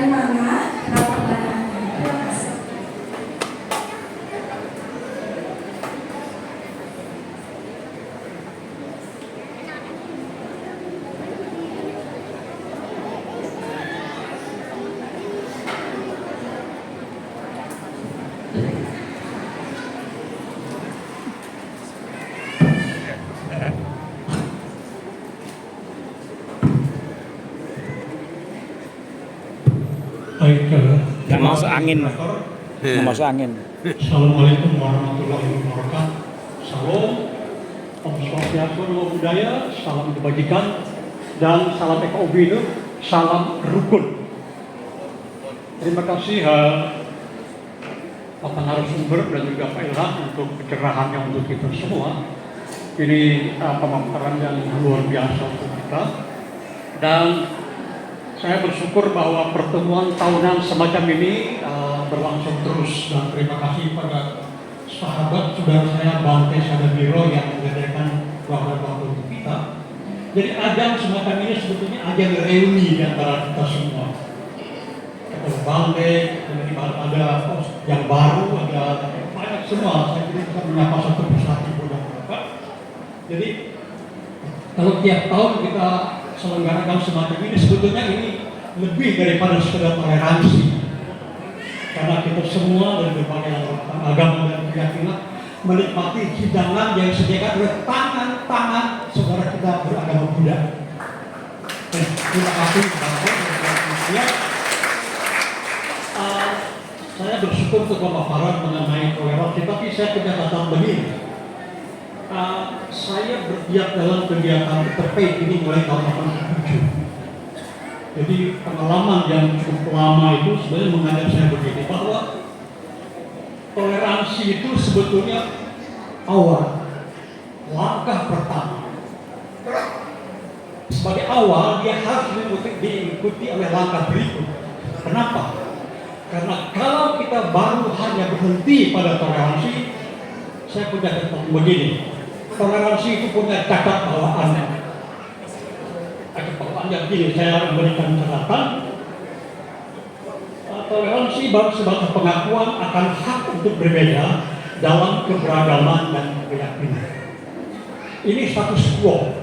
dari mana rapat dananya. Terima kasih. Baik, Nggak masuk angin. Nggak masuk angin. Assalamualaikum warahmatullahi wabarakatuh. Salam, Om Swastiastu, Namo Buddhaya, salam kebajikan, dan salam Eko salam rukun. Terima kasih Bapak narasumber dan juga Pak Ilham untuk pencerahannya untuk kita semua. Ini pemaparan yang luar biasa untuk kita. Dan saya bersyukur bahwa pertemuan tahunan semacam ini berlangsung terus, dan terima kasih pada sahabat saudara saya Bante Sadabiro yang mengadakan waktu untuk kita. Jadi ajang semacam ini sebetulnya ajang reuni di antara kita semua. Ada Bante, kemudian ada yang baru, ada banyak semua. Saya tidak bisa menyapa satu persatu Bapak. Jadi kalau tiap tahun kita selenggarakan semacam ini, sebetulnya ini lebih daripada sekedar toleransi, karena kita semua dari berbagai agama dan keyakinan menikmati hidangan yang disediakan oleh tangan-tangan saudara kita beragama Buddha. Terima kasih Bapak. Saya bersyukur untuk pemaparan mengenai toleransi, tapi saya punya catatan begini. Saya bergiat dalam kegiatan terkait ini mulai tahun 87. Jadi pengalaman yang cukup lama itu sebenarnya mengajak saya begini, bahwa toleransi itu sebetulnya awal, langkah pertama. Sebagai awal dia harus diikuti oleh langkah berikut. Kenapa? Karena kalau kita baru hanya berhenti pada toleransi, saya punya catatan begini. Toleransi itu punya cacat bawaan. Cacat bawaan yang begini, saya memberikan catatan. Toleransi baru sebatas pengakuan akan hak untuk berbeda dalam keberagaman dan keyakinan. Ini status quo.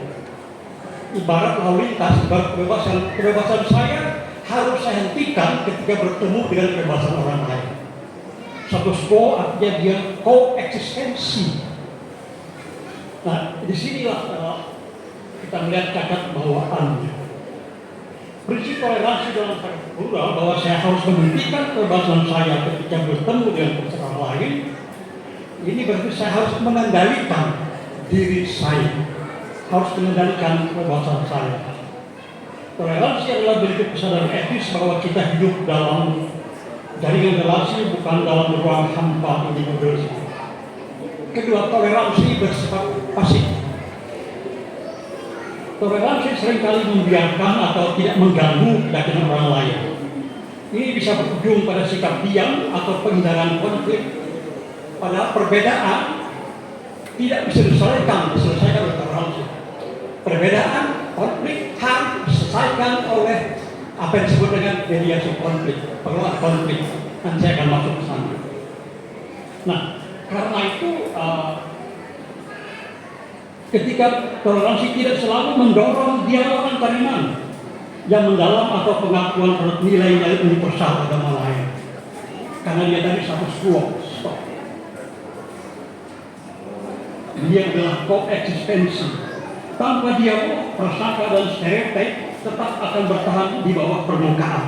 Ibarat lalu lintas, ibarat kebebasan saya harus saya hentikan ketika bertemu dengan kebebasan orang lain. Status quo artinya dia koeksistensi. Nah, disinilah kita melihat cacat bawaannya. Prinsip toleransi dalam plural bahwa saya harus menghentikan kebebasan saya ketika bertemu dengan orang lain. Ini berarti saya harus mengendalikan diri saya, harus mengendalikan kebebasan saya. Toleransi adalah bentuk kesadaran etis bahwa kita hidup dalam jaringan relasi, bukan dalam ruang hampa individualisme. Kedua, toleransi bersifat pasif. Toleransi seringkali membiarkan atau tidak mengganggu keyakinan orang lain. Ini bisa berujung pada sikap diam atau penghindaran konflik. Pada perbedaan tidak bisa diselesaikan oleh toleransi. Perbedaan konflik harus diselesaikan oleh apa yang disebut dengan mediasi konflik, pengelolaan konflik. Nanti saya akan masuk ke sana. Nah, karena itu ketika toleransi tidak selalu mendorong dialog antarumat yang mendalam atau pengakuan terhadap nilai-nilai universal agama lain, karena dia tadi status quo, stop. Dia adalah koeksistensi. Tanpa dialog, prasangka dan stereotip tetap akan bertahan di bawah permukaan.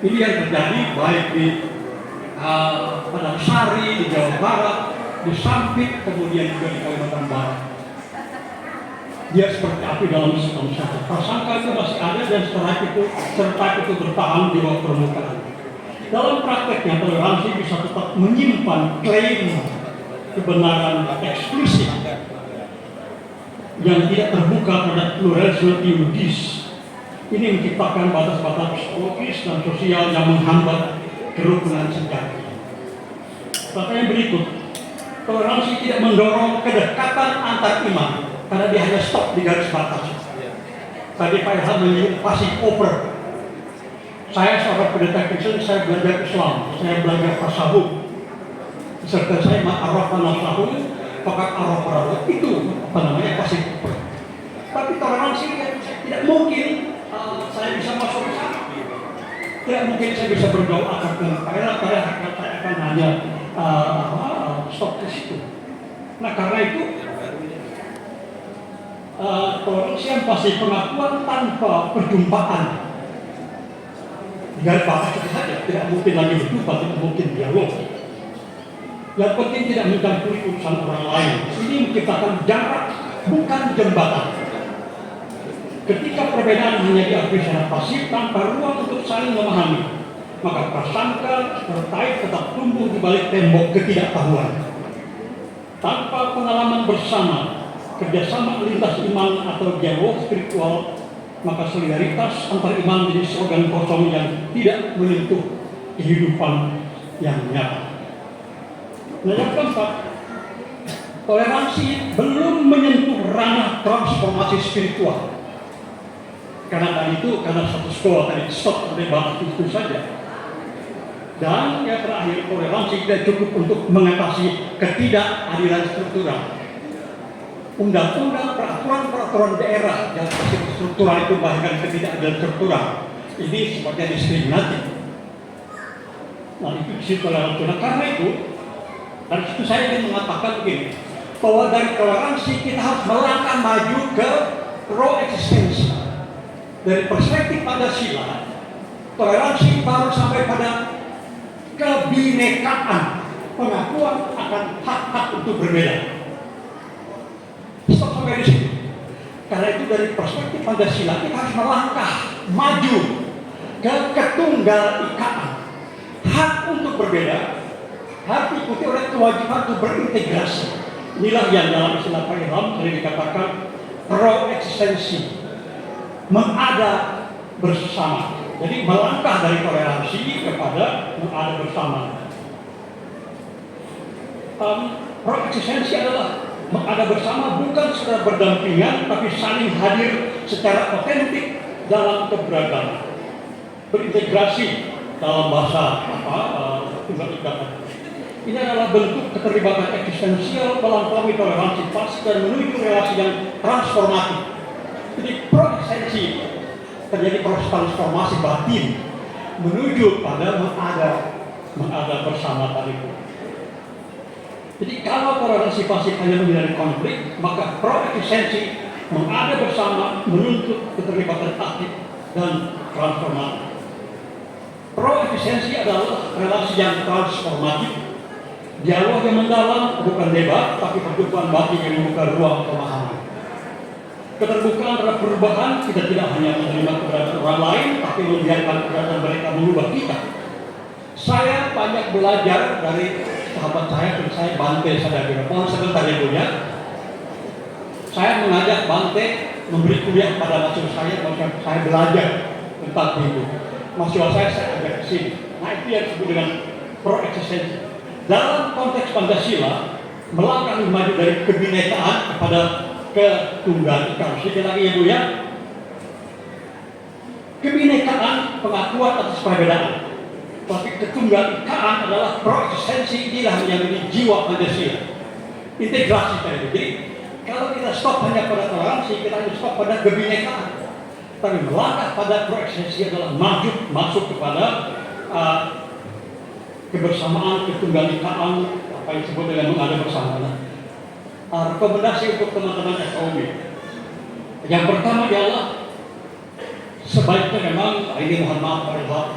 Ini yang terjadi baik di Padang Sari, di Jawa Barat, di Sampit, kemudian juga di Kalimantan Barat. Dia seperti api dalam sekam satu. Prasangka itu masih ada dan serta itu bertahan di bawah permukaan. Dalam prakteknya, toleransi bisa tetap menyimpan klaim kebenaran eksklusif yang tidak terbuka pada pluralisme teologis. Ini menciptakan batas-batas psikologis dan sosial yang menghambat kerukunan sejati. Kata yang berikut, toleransi tidak mendorong kedekatan antar iman, karena dia hanya stop di garis batas. Tadi Pak Ilham menyebut passive over. Saya seorang pendeta Kristen, saya belajar Islam, saya belajar tasawuf. Serta saya ma'arafah nafsahu, fakat arafah itu pasti. Tapi toleransi tidak mungkin saya bisa masuk ke sana. Tidak mungkin saya bisa berdoa karena saya akan hanya stop di situ. Nah karena itu toleransi yang pasti pengakuan tanpa perjumpaan. Garis bawah itu saja, tidak mungkin lagi berjumpa, tidak mungkin dialog. Yang penting tidak mencampuri urusan orang lain. Ini menciptakan jarak, bukan jembatan. Ketika perbedaan hanya diakui secara pasif tanpa ruang untuk saling memahami, maka prasangka terkait tetap tumbuh di balik tembok ketidaktahuan. Tanpa pengalaman bersama, kerjasama lintas iman atau dialog spiritual, maka solidaritas antar iman menjadi slogan kosong yang tidak menyentuh kehidupan yang nyata. Nah yang keempat, toleransi belum menyentuh ranah transformasi spiritual. Karena status quo tadi stop pada batas itu saja. Dan yang terakhir, toleransi tidak cukup untuk mengatasi ketidakadilan struktural. Undang-undang, peraturan daerah yang struktural itu bahkan ketidakadilan struktural. Ini seperti diskriminatif. Nah itu disitu toleransi. Nah karena itu, dari situ saya ingin mengatakan begini, bahwa dari toleransi kita harus melangkah maju ke pro-eksistensi. Dari perspektif Pancasila, toleransi baru sampai pada kebinekaan, pengakuan akan hak-hak untuk berbeda. Stop sampai di sini. Karena itu dari perspektif Pancasila kita harus melangkah maju ke ketunggal-ikaan. Hak untuk berbeda harus diikuti oleh kewajiban untuk berintegrasi. Inilah yang dalam istilah Pak Ilham sering dikatakan pro-eksistensi, mengada bersama. Jadi melangkah dari toleransi kepada mengada bersama. Pro-eksistensi adalah mengada bersama bukan secara berdampingan, tapi saling hadir secara otentik dalam keberagaman. Berintegrasi dalam bahasa tunggal ika. Ini adalah bentuk keterlibatan eksistensial melampaui toleransi pasti dan menuju relasi yang transformatif. Jadi pro-eksistensi terjadi proses transformasi batin menuju pada mengada bersama tadi itu. Jadi kalau toleransi pasif hanya menghindari konflik, maka pro-eksistensi mengada bersama menuntut keterlibatan aktif dan transformatif. Pro-eksistensi adalah relasi yang transformatif. Dialog yang mendalam bukan debat, tapi perjumpaan batin yang membuka ruang pemahaman. Keterbukaan terhadap perubahan, kita tidak hanya menerima keberadaan orang lain, tapi membiarkan keberadaan mereka mengubah kita. Saya banyak belajar dari sahabat saya, dan saya Bante Sadagira. Mohon sebentar ya Bu ya. Saya mengajak Bante memberi kuliah pada mahasiswa saya belajar tentang itu. Mahasiswa saya ajak ke sini. Nah itu yang disebut dengan pro-eksistensi. Dalam konteks Pancasila, melangkah maju dari kebinekaan kepada ketunggal-ikaan. Sekali lagi ya Bu ya. Kebinekaan pengakuan atas perbedaan. Tapi ketunggal-ikaan adalah pro-eksistensi, inilah yang menjadi jiwa Pancasila. Integrasi tadi. Jadi kalau kita stop hanya pada toleransi, kita harus stop pada kebinekaan. Tapi melangkah pada pro-eksistensi adalah masuk kepada kebersamaan, ketunggal-ikaan, apa yang disebut dengan mengada bersama. Rekomendasi untuk teman-teman FOB. Yang pertama adalah sebaiknya memang ini mohon maaf Pak Ilham,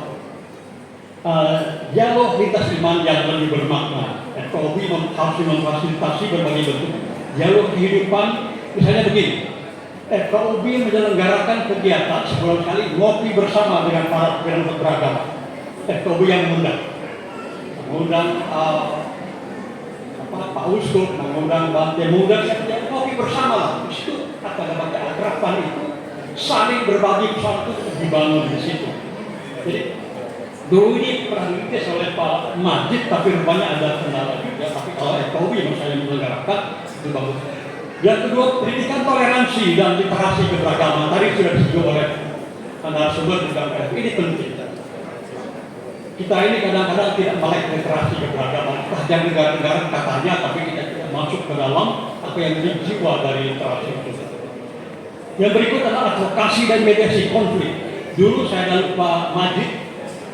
dialog lintas iman yang lebih bermakna. FOB harus memfasilitasi berbagai bentuk dialog kehidupan. Misalnya begini, FOB menyelenggarakan kegiatan sebulan sekali ngopi bersama dengan para pimpinan beragama. FOB yang mengundang Pak Uskup, mengundang Bante, mengundang siapa ngopi bersama lah. Di situ ada keakraban itu saling berbagi sesuatu dibangun di situ. Jadi dulu ini pernah dirintis oleh Pak Majid, tapi rupanya ada kendala juga. Tapi kalau FOB yang saya menyelenggarakan itu bagus. Yang kedua, pendidikan toleransi dan literasi keberagaman tadi sudah disebut oleh narasumber tentang ini penting. kita ini kadang-kadang tidak melek literasi keberagaman. Yang negara-negara katanya, tapi kita tidak masuk ke dalam apa yang menjadi jiwa dari literasi itu. Yang berikut adalah advokasi dan mediasi konflik. Dulu saya dan Pak Majid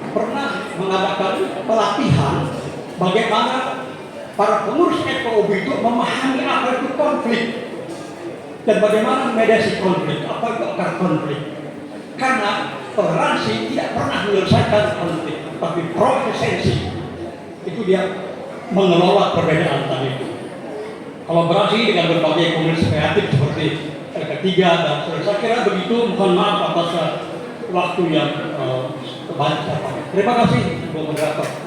pernah mengadakan pelatihan bagaimana para pengurus FKUB itu memahami apa itu konflik dan bagaimana mediasi konflik, apa itu akar konflik. Karena toleransi tidak pernah menyelesaikan konflik, tapi proesensi itu dia mengelola perbedaan tadi itu. Kolaborasi dengan berbagai komunitas kreatif seperti ketiga dan saya kira begitu. Mohon maaf atas waktu yang banyak. Terima kasih, Bu Moderator.